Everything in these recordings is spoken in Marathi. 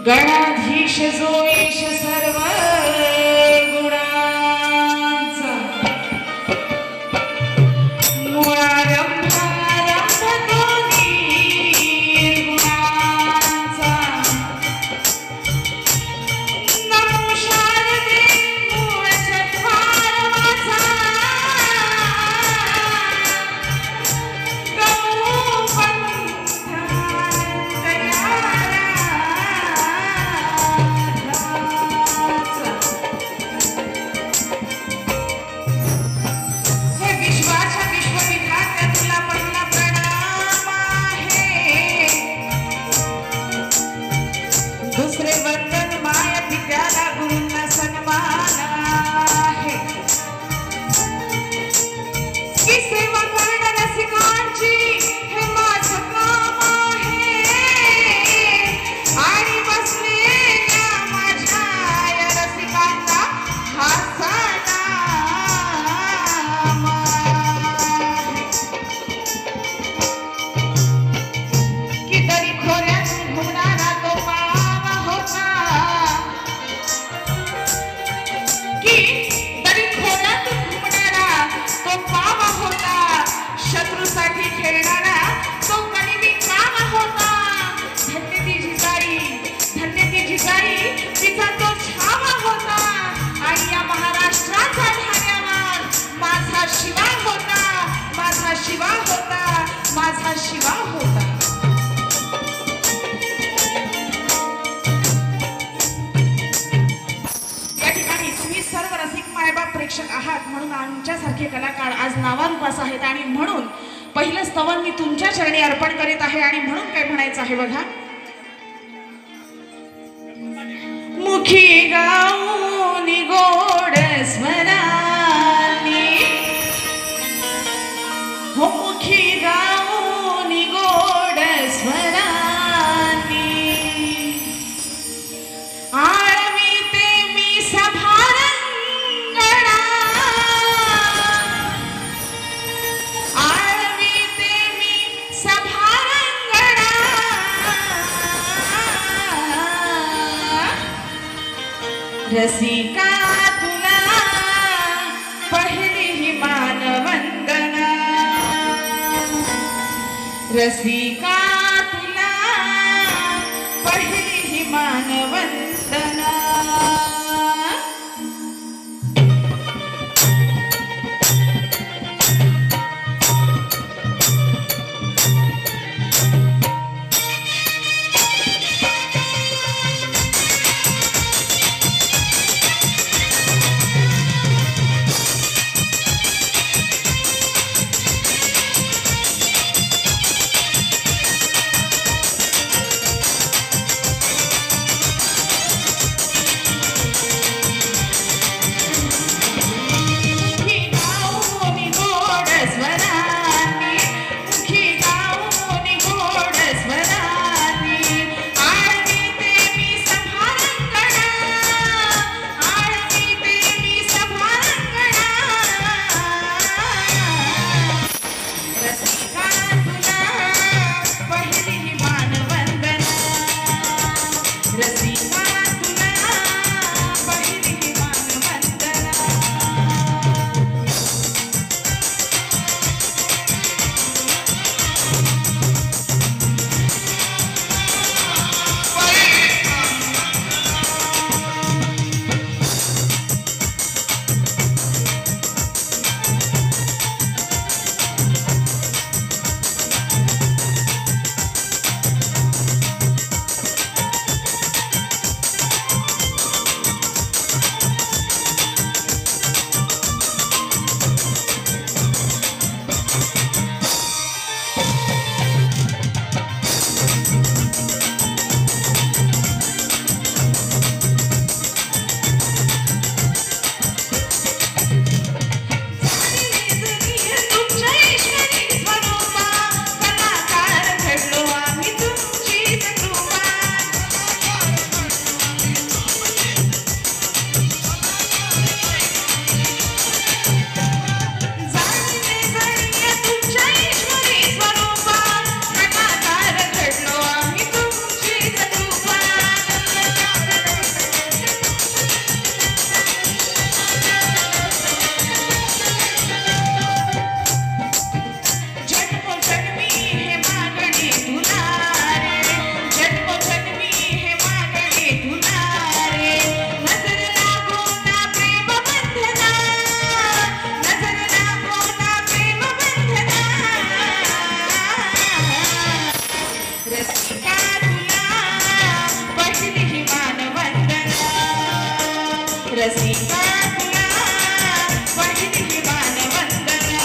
गणाधीश जो ईश सर्व गुणांचा मुळारंभ आरंभ तो निर्गुणांचा नमो शारदे मूळ चत्वार माझा गमो दुसरे वंदन माय पित्याला गुरूंना सन्मान आहे की सेवा करणं रसिकांची हे माझं काम आहे आणि बसलेल्या माझ्या या रसिकांना हा सलाम आहे की दरी खोऱ्यातून घुमणारा तो शत्रूसाठी खेळणारा तो कणिवी काम होता धन्य ती जिजाई तिचा तो छावा होता आणि या महाराष्ट्राचा ठाण्यावर माझा शिवा होता माझा शिवा होता माझा शिवा होता या ठिकाणी तुम्ही सर्व रसिक मायबाप प्रेक्षक आहात म्हणून आमच्यासारखे कलाकार आज नावारूपास आहेत आणि म्हणून पहिलं स्तवन मी तुमच्या चरणी अर्पण करीत आहे आणि म्हणून काय म्हणायचं आहे बघा मुखी गाऊनी गोड स्वरानी हो मुखी गाऊनी गोड स्वरानी आळवीते मी सभारंगणा रसिका तुला पहिली ही मानवंदना रसिका तुला पहिली ही मानवंदना रसिका तुला पहिली मानवंदना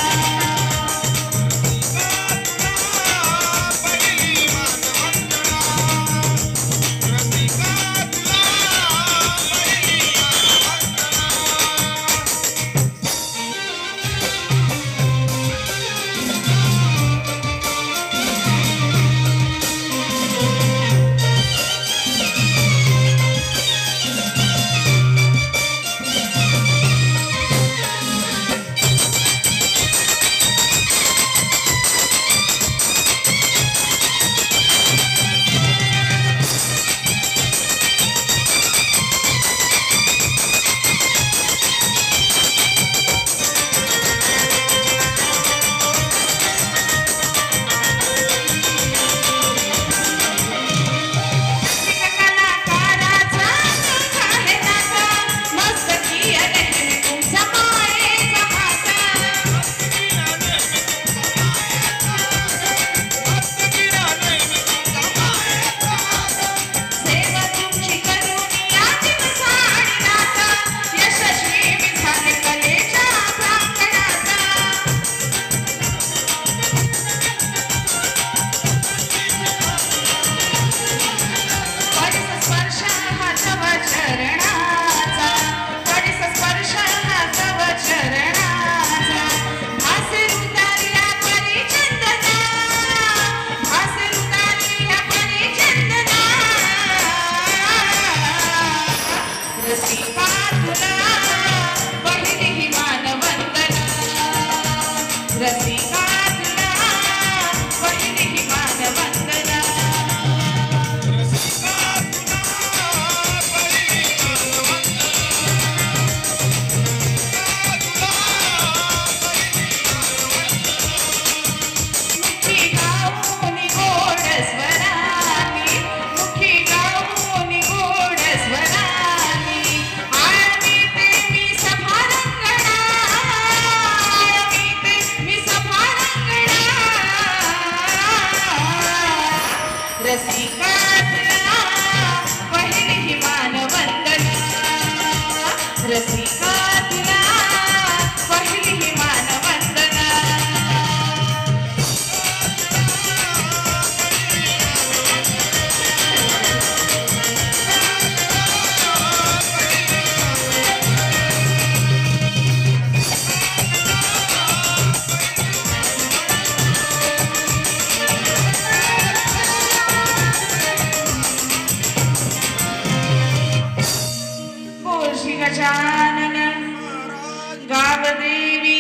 रसिका तुला पहिली मानवंदना रसिका तुला पहिली मानवंदना गजानन गावदेवी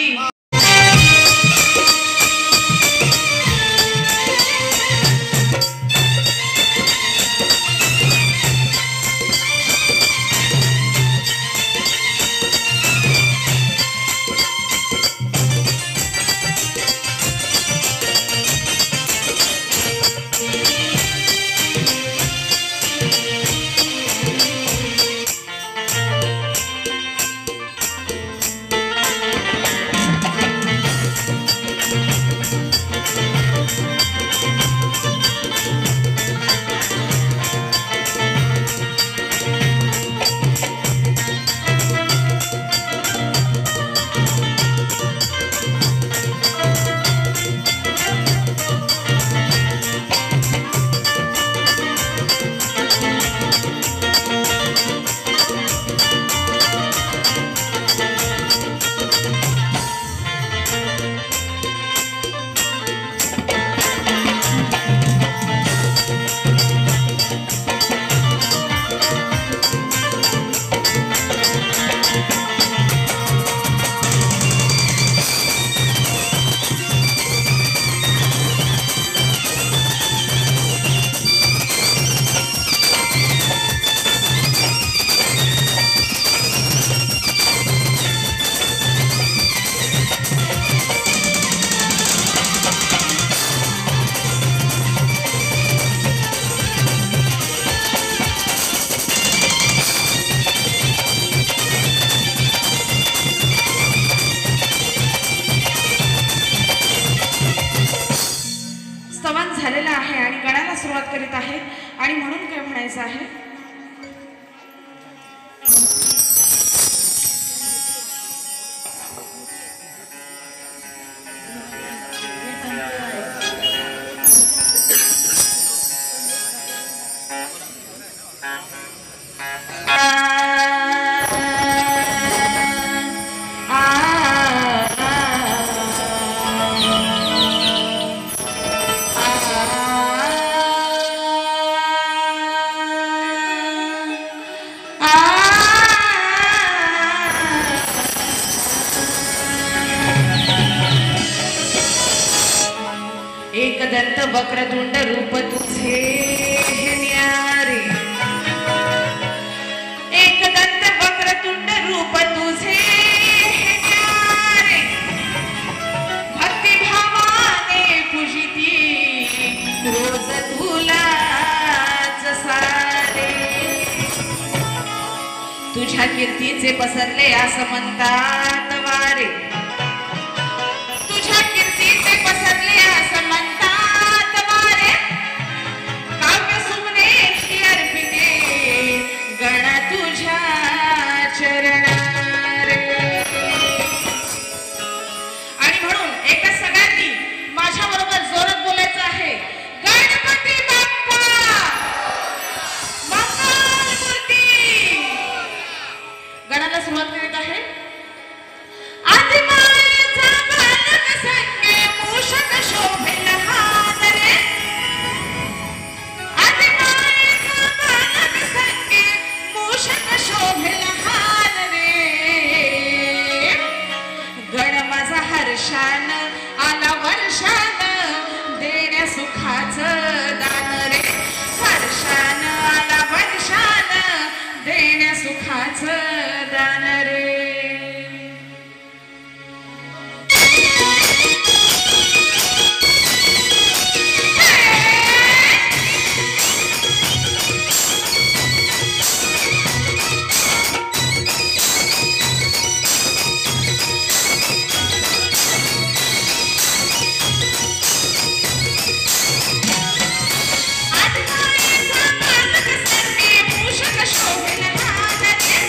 एकदंत वक्रतुंड रूप तुझे न्यारे, एकदंत वक्रतुंड रूप तुझे न्यारे, भक्तिभावाने पूजिती रोज तुलाच सारे. तुझ्या कीर्तीचे पसरले असं म्हणतात वारे, तुझ्या कीर्तीचे पसरले असं म्हणतात वारे. काव्य सुमनेची अर्पिते गणा तुझ्या चरणारे. आणि म्हणून एका सगळ्यांनी माझ्या बरोबर जोरात बोलायचं आहे, गणपती बाप्पा मंगलमूर्ती. गणाला सुरुवात करीत आहे. आदिमायेचा बालक संगे मूषक शोभेल हात रे, आदिमायेचा बालक संगे मूषक शोभेल हात रे. गण माझा हर्षान आला वर्षान देण्या सुखाचं दान रे, हर्षान आला वर्षान देण्या सुखाचं दान रे. आदिमायेचा बालक संगे मूषक शोभेल हात रे,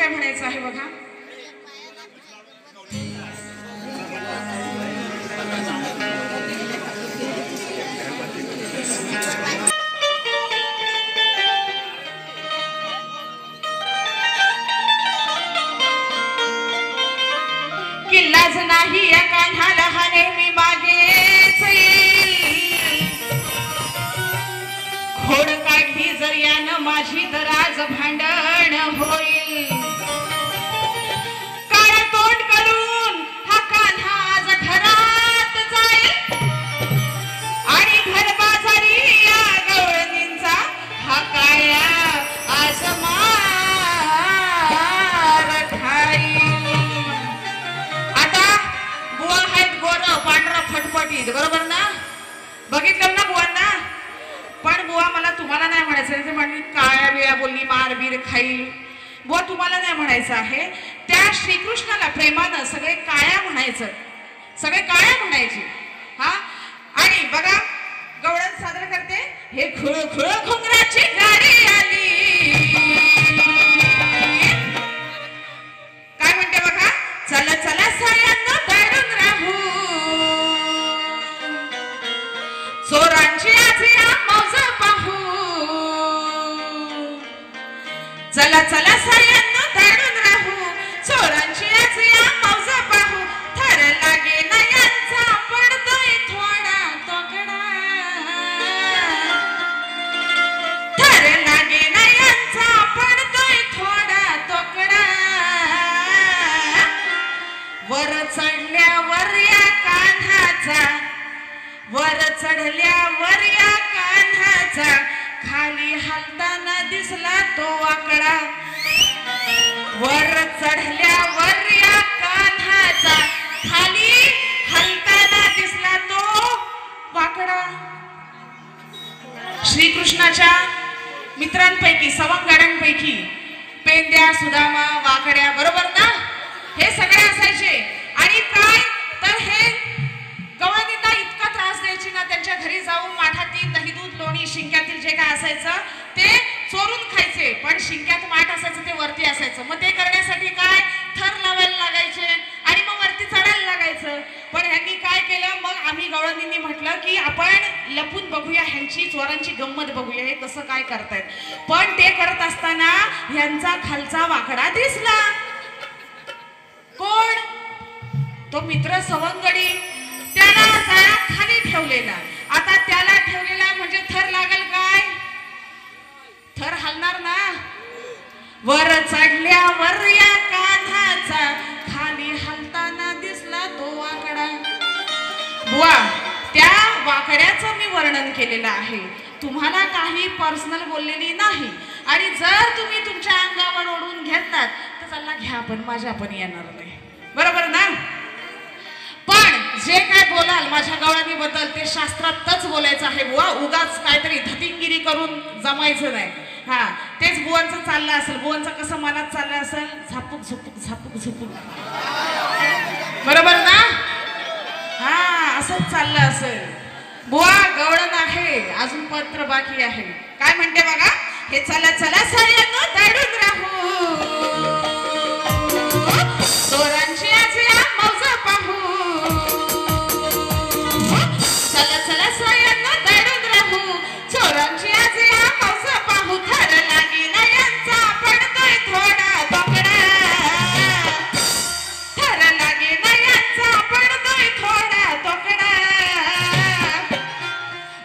काय म्हणायचं आहे बघा. किल्लाच नाही या कान्हाला हा नेहमी मागेच येईल. खोड काढली जर यानं माझी तर आज भांडण होईल. काळा तोंड करून हा कान्हा आज घरात जाईल आणि घर बाजारी या गवळणींचा हा काळ्या आज मार खाईल. आता बुवा आहेत गोर पांढरा फटफटीत, बरोबर ना? बघितलं ना बुवांना? पण बुवा मला तुम्हाला नाही म्हणायचं, ते म्हणली काळ्या बिळ्या बोलली मारबीर खाईल. बुवा तुम्हाला नाही म्हणायचं आहे. त्या श्रीकृष्णाला प्रेमानं सगळे काळ्या म्हणायचं, सगळे काळ्या म्हणायचे. हा, आणि बघा गवळण सादर करते. हे खुळ खुळ घुंगराची गाडी आली. काय म्हणते बघा. चला चला सायांना दडून राहू, चोरांची आज या मौज पाहू. चला चला सायांना दडून राहू, चोरांची आज या मौज पाहू. थर लागे ना यांचा पडतोय थोडा तोकडा. थर लागे ना यांचा पडतोय थोडा तोकडा. वर चढल्यावर या कान्हाचा, वर चढल्यावर या कान्हाचा खाली हलताना दिसला तो वाकडा. वर चढल्यावर या कान्हाचा खाली हलताना दिसला तो वाकडा. श्रीकृष्णाच्या मित्रांपैकी सवंगड्यांपैकी पेंड्या, सुदामा, वाकड्या, बरोबर ना? हे सगळे असायचे. आणि काय तर हे गवळणींना इतका त्रास द्यायची ना, त्यांच्या घरी जाऊन माठातील दही दूध लोणी शिंक्यातील जे काय असायचं ते चोरून खायचे. पण शिंक्यात माठ असायचं ते वरती असायचं. मग ते करण्यासाठी काय थर लावायला लागायचे आणि मग वरती चढायला लागायचं. पण ह्यांनी काय केलं, मग आम्ही गवळणींनी म्हटलं की आपण लपून बघूया, ह्यांची चोरांची गंमत बघूया, हे कसं काय करतायत. पण ते करत असताना ह्यांचा खालचा वाकडा दिसला. कोण? तो मित्र सवंगडी. त्याला जरा खाली ठेवलेला. आता त्याला ठेवलेला म्हणजे थर लागल काय? थर हलणार ना. वर चढल्यावर या कान्हाचा खाली हलताना दिसला तो वाकडा. बुवा त्या वाकड्याचं मी वर्णन केलेलं आहे, तुम्हाला काही पर्सनल बोललेली नाही. आणि जर तुम्ही तुमच्या अंगावर ओढून घेतलात तर चला घ्या, पण माझ्या पण येणार नाही, बरोबर ना? पण जे काय बोलाल माझ्या गवळणीबद्दल ते शास्त्रातच बोलायचं आहे बुवा. उगाच काहीतरी धतिंगिरी करून जमायचं नाही. हा, तेच बुवांचं चाललं असेल. बुवांचं कसं मनात चाललं असेल, झापूक झुपूक झापूक झुपूक, बरोबर ना? हा, असंच चाललं असेल. बुवा गवळण आहे, अजून पत्र बाकी आहे. काय म्हणते बघा. हे चला चला साऱ्यांना दडून राहू, चोरांची आज या मौज पाहू. चला चला साऱ्यांना दडून राहू, चोरांची आज या मौज पाहू. थर लागे ना यांचा पडतोय थोडा तोकडा. थर लागे ना यांचा पडतोय थोडा तोकडा.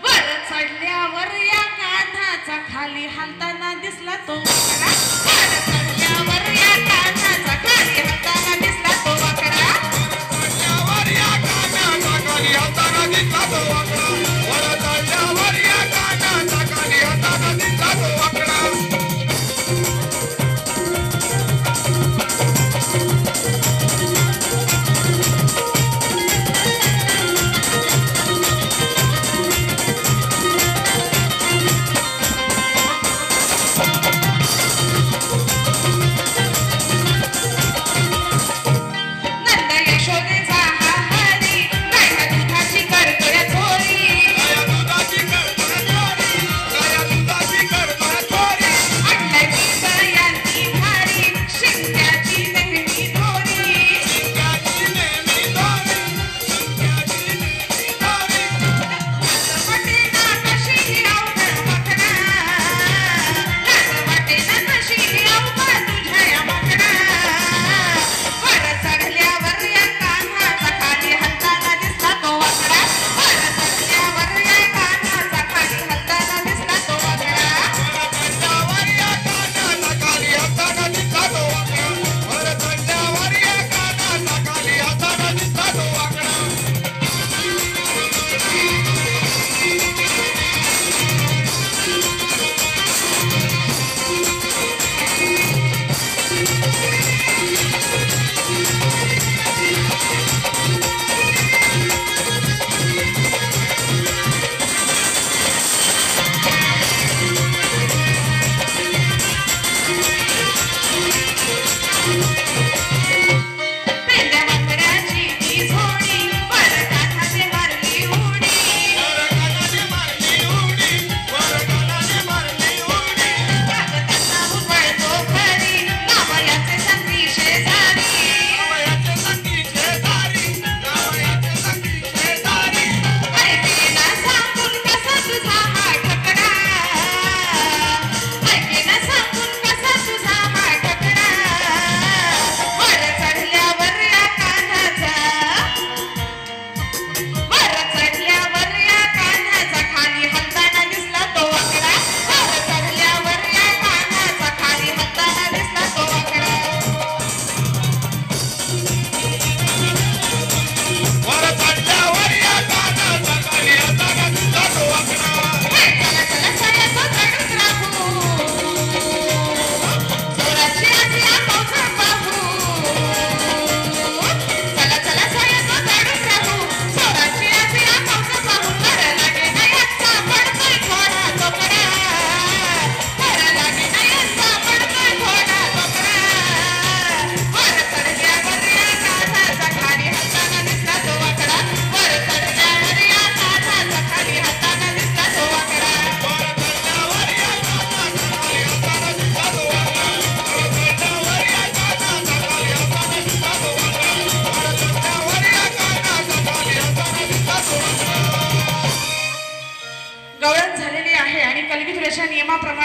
वर चढल्यावर या कान्हाचा खाली हलताना दिसला तो वाकडा. वर चढल्यावर या कान्हाचा खाली हलताना दिसला तो वाकडा. चढल्यावर या कान्हाचा खाली हलताना दिसला तो वाकडा. वर चढल्यावर या कान्हाचा खाली हलताना दिसला तो वाकडा.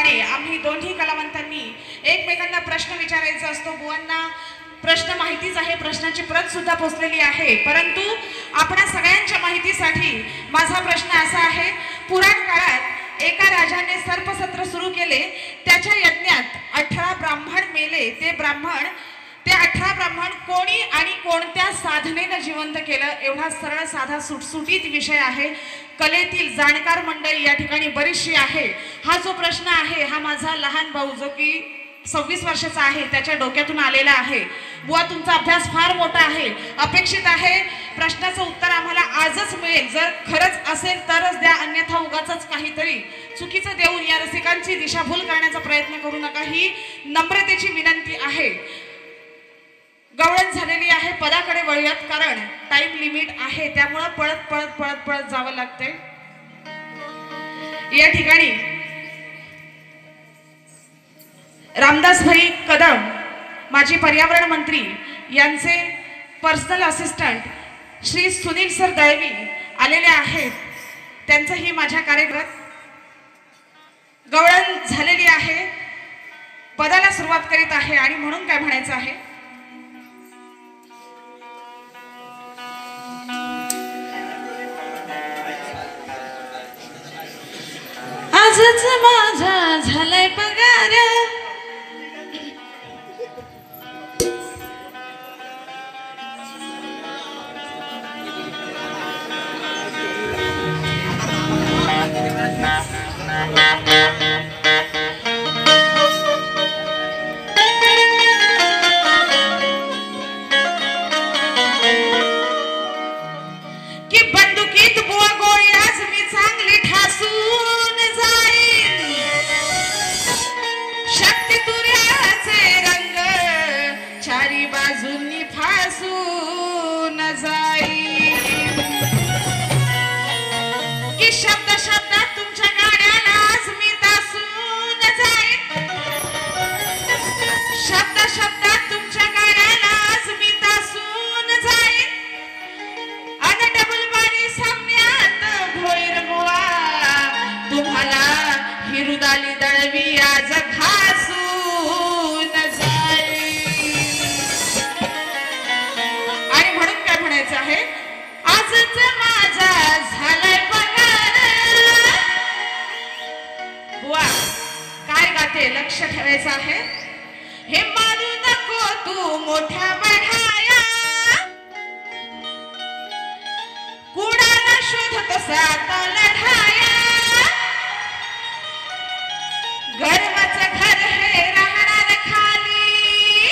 प्रमाणे आम्ही दोन्ही कलावंतांनी एकमेकांना प्रश्न विचारायचा असतो. बुवांना प्रश्न माहितीच आहे, प्रश्नाची प्रत सुद्धा पोचलेली आहे, परंतु आपणा सगळ्यांच्या माहितीसाठी माझा प्रश्न असा आहे. पुराण काळात एका राजाने सर्पसत्र सुरू केले. त्याच्या यज्ञात 18 ब्राह्मण मेले. ते 18 ब्राह्मण कोणी आणि कोणत्या साधनेनं जिवंत केलं? एवढा सरळ साधा सुटसुटीत विषय आहे. कलेतील जाणकार मंडळी या ठिकाणी बरीचशी आहे. हा जो प्रश्न आहे हा माझा लहान भाऊ जो की 26 वर्षाचा आहे त्याच्या डोक्यातून आलेला आहे. बुवा तुमचा अभ्यास फार मोठा आहे, अपेक्षित आहे प्रश्नाचं उत्तर आम्हाला आजच मिळेल. जर खरंच असेल तरच द्या, अन्यथा उगाचच काहीतरी चुकीचं देऊन या रसिकांची दिशाभूल करण्याचा प्रयत्न करू नका, ही नम्रतेची विनंती आहे. गवळण झालेली आहे, पदाकडे वळूयात कारण टाइम लिमिट आहे, त्यामुळं पळत जावं लागतंय. या ठिकाणी रामदास भाई कदम माजी पर्यावरण मंत्री यांचे personal assistant Shri Sunil sir Dalvi आलेले आहेत. त्यांचंही माझ्या कार्यक्रमात गवळण झालेली आहे, पदाला सुरुवात करीत आहे आणि म्हणून काय म्हणायचं आहे. आजच माझा झालाय पगार, की बंदुकीत बुवा गोळी आज मी चांगली ठासून जाईन. शक्ती तुऱ्याचे रंग चारी बाजूंनी फासून जाईन. की शब्द शब्दात तुमच्या गाड्याला आज मी तासून जाईन. शब्द शब्दात तुमच्या गाड्याला आज मी तासून जाईन. अन डबल बारी सामन्यात भोईर बुवा तुम्हाला हिरुदाली दळवी आज घासून जाईन. आणि म्हणून काय म्हणायचं आहे, आजच माझा झालाय पगार. बुवा काय गाते लक्ष ठेवायचं आहे. हे मानू नको तू मोठ्या बढाया, कुणाला शोधतोस आता लढाया. गर्वाचं घर हे राहणार खाली,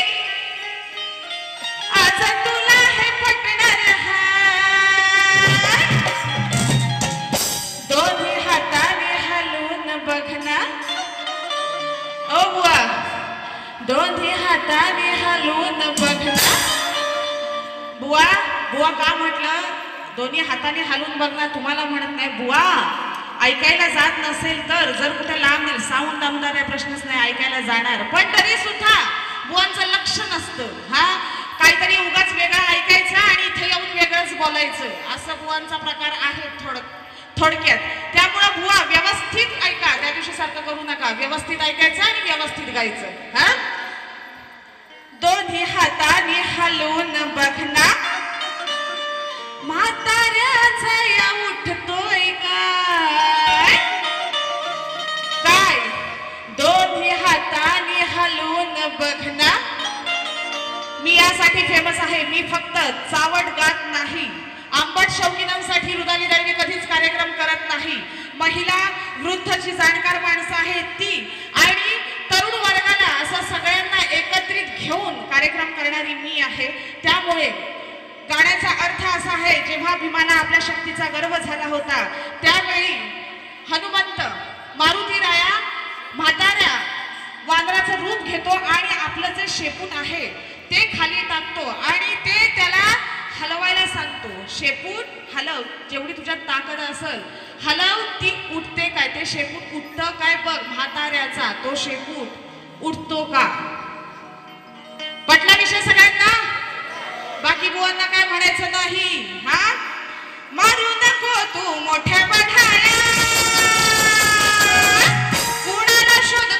आज तुला हे पटणार हाय. दोन्ही हाताने हलवून बघ ना ओ बुवा, दोन्ही हाताने हलवून बघ ना. बुवा बुवा का म्हटलं दोन्ही हाताने हलवून बघणार? तुम्हाला म्हणत नाही बुवा, ऐकायला जात नसेल तर जर कुठे लांब नेल साऊंड आमदार आहे प्रश्नच नाही, ऐकायला जाणार. पण तरी सुद्धा बुवांचं लक्ष नसतं. हा काहीतरी उगाच वेगळं ऐकायचं आणि इथे येऊन वेगळंच बोलायचं, असं बुवांचा प्रकार आहे थोडक्यात. त्यामुळं बुवा व्यवस्थित ऐका, त्या दिवशी सारखं करू नका. व्यवस्थित ऐकायचं आणि व्यवस्थित गायचं. हा दोन्ही हाताने हलवून बघना, म्हाताऱ्याचा या उठतोय काय काय. दोन्ही हाताने हलवून बघना. मी यासाठी फेमस आहे, मी फक्त चावट गात नाही. आंबट शौकीनांसाठी रुदाली दळवी कधीच कार्यक्रम करत नाही. महिला वृद्धची जाणकार माणसं आहेत ती, आणि तरुण वर्गाला असं सगळ्यांना एकत्रित घेऊन कार्यक्रम करणारी मी आहे. त्यामुळे गाण्याचा अर्थ असा आहे, जेव्हा भीमाना आपल्या शक्तीचा गर्व झाला होता त्यावेळी हनुमंत मारुती राया म्हाताऱ्या वानराचं रूप घेतो आणि आपलं जे शेपूट आहे ते खाली टाकतो आणि ते त्याला हलवायला सांगतो. शेपूट हलव, जेवढी तुझ्यात ताकद असेल हलव, ती उठते काय? ते शेपूट उठतं काय बघ म्हाताऱ्याचा, तो शेपूट उठतो का? पटला विषय सगळ्यांना? बाकी बुवांना काय म्हणायचं नाही. हा मारू नको तू मोठ्या बढाया, कुणाला शोध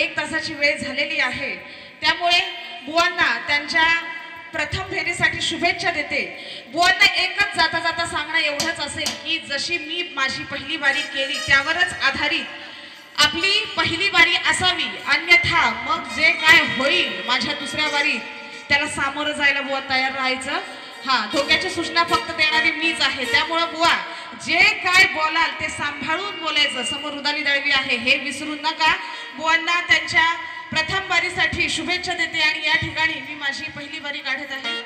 1 तासाची वेळ झालेली आहे. त्यामुळे बुवांना त्यांच्या प्रथम फेरीसाठी शुभेच्छा देते. बुवांना एकच जाता जाता सांगणं एवढंच असेल की जशी मी माझी पहिली बारी केली त्यावरच आधारित आपली पहिली बारी असावी, अन्यथा मग जे काय होईल माझ्या दुसऱ्या बारीत त्याला सामोरं जायला बुवा तयार राहायचं. धोक्याच्या सूचना फक्त देणारी मीच आहे. त्यामुळे बुवा जे काय बोलाल ते सांभाळून बोलायचं. समोर रुदाली दळवी आहे हे विसरू नका. बुवांना त्यांच्या प्रथम बारीसाठी शुभेच्छा देते आणि या ठिकाणी मी माझी पहिली बारी काढत आहे.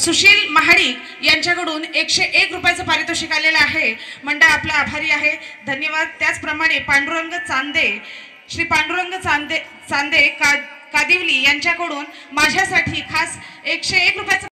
सुशील महाडिक यांच्याकडून 101 रुपयाचं पारितोषिक आलेलं आहे. मंडळ आपला आभारी आहे, धन्यवाद. त्याचप्रमाणे पांडुरंग चांदे, श्री पांडुरंग चांदे कादिवली यांच्याकडून माझ्यासाठी खास 101 रुपयाचं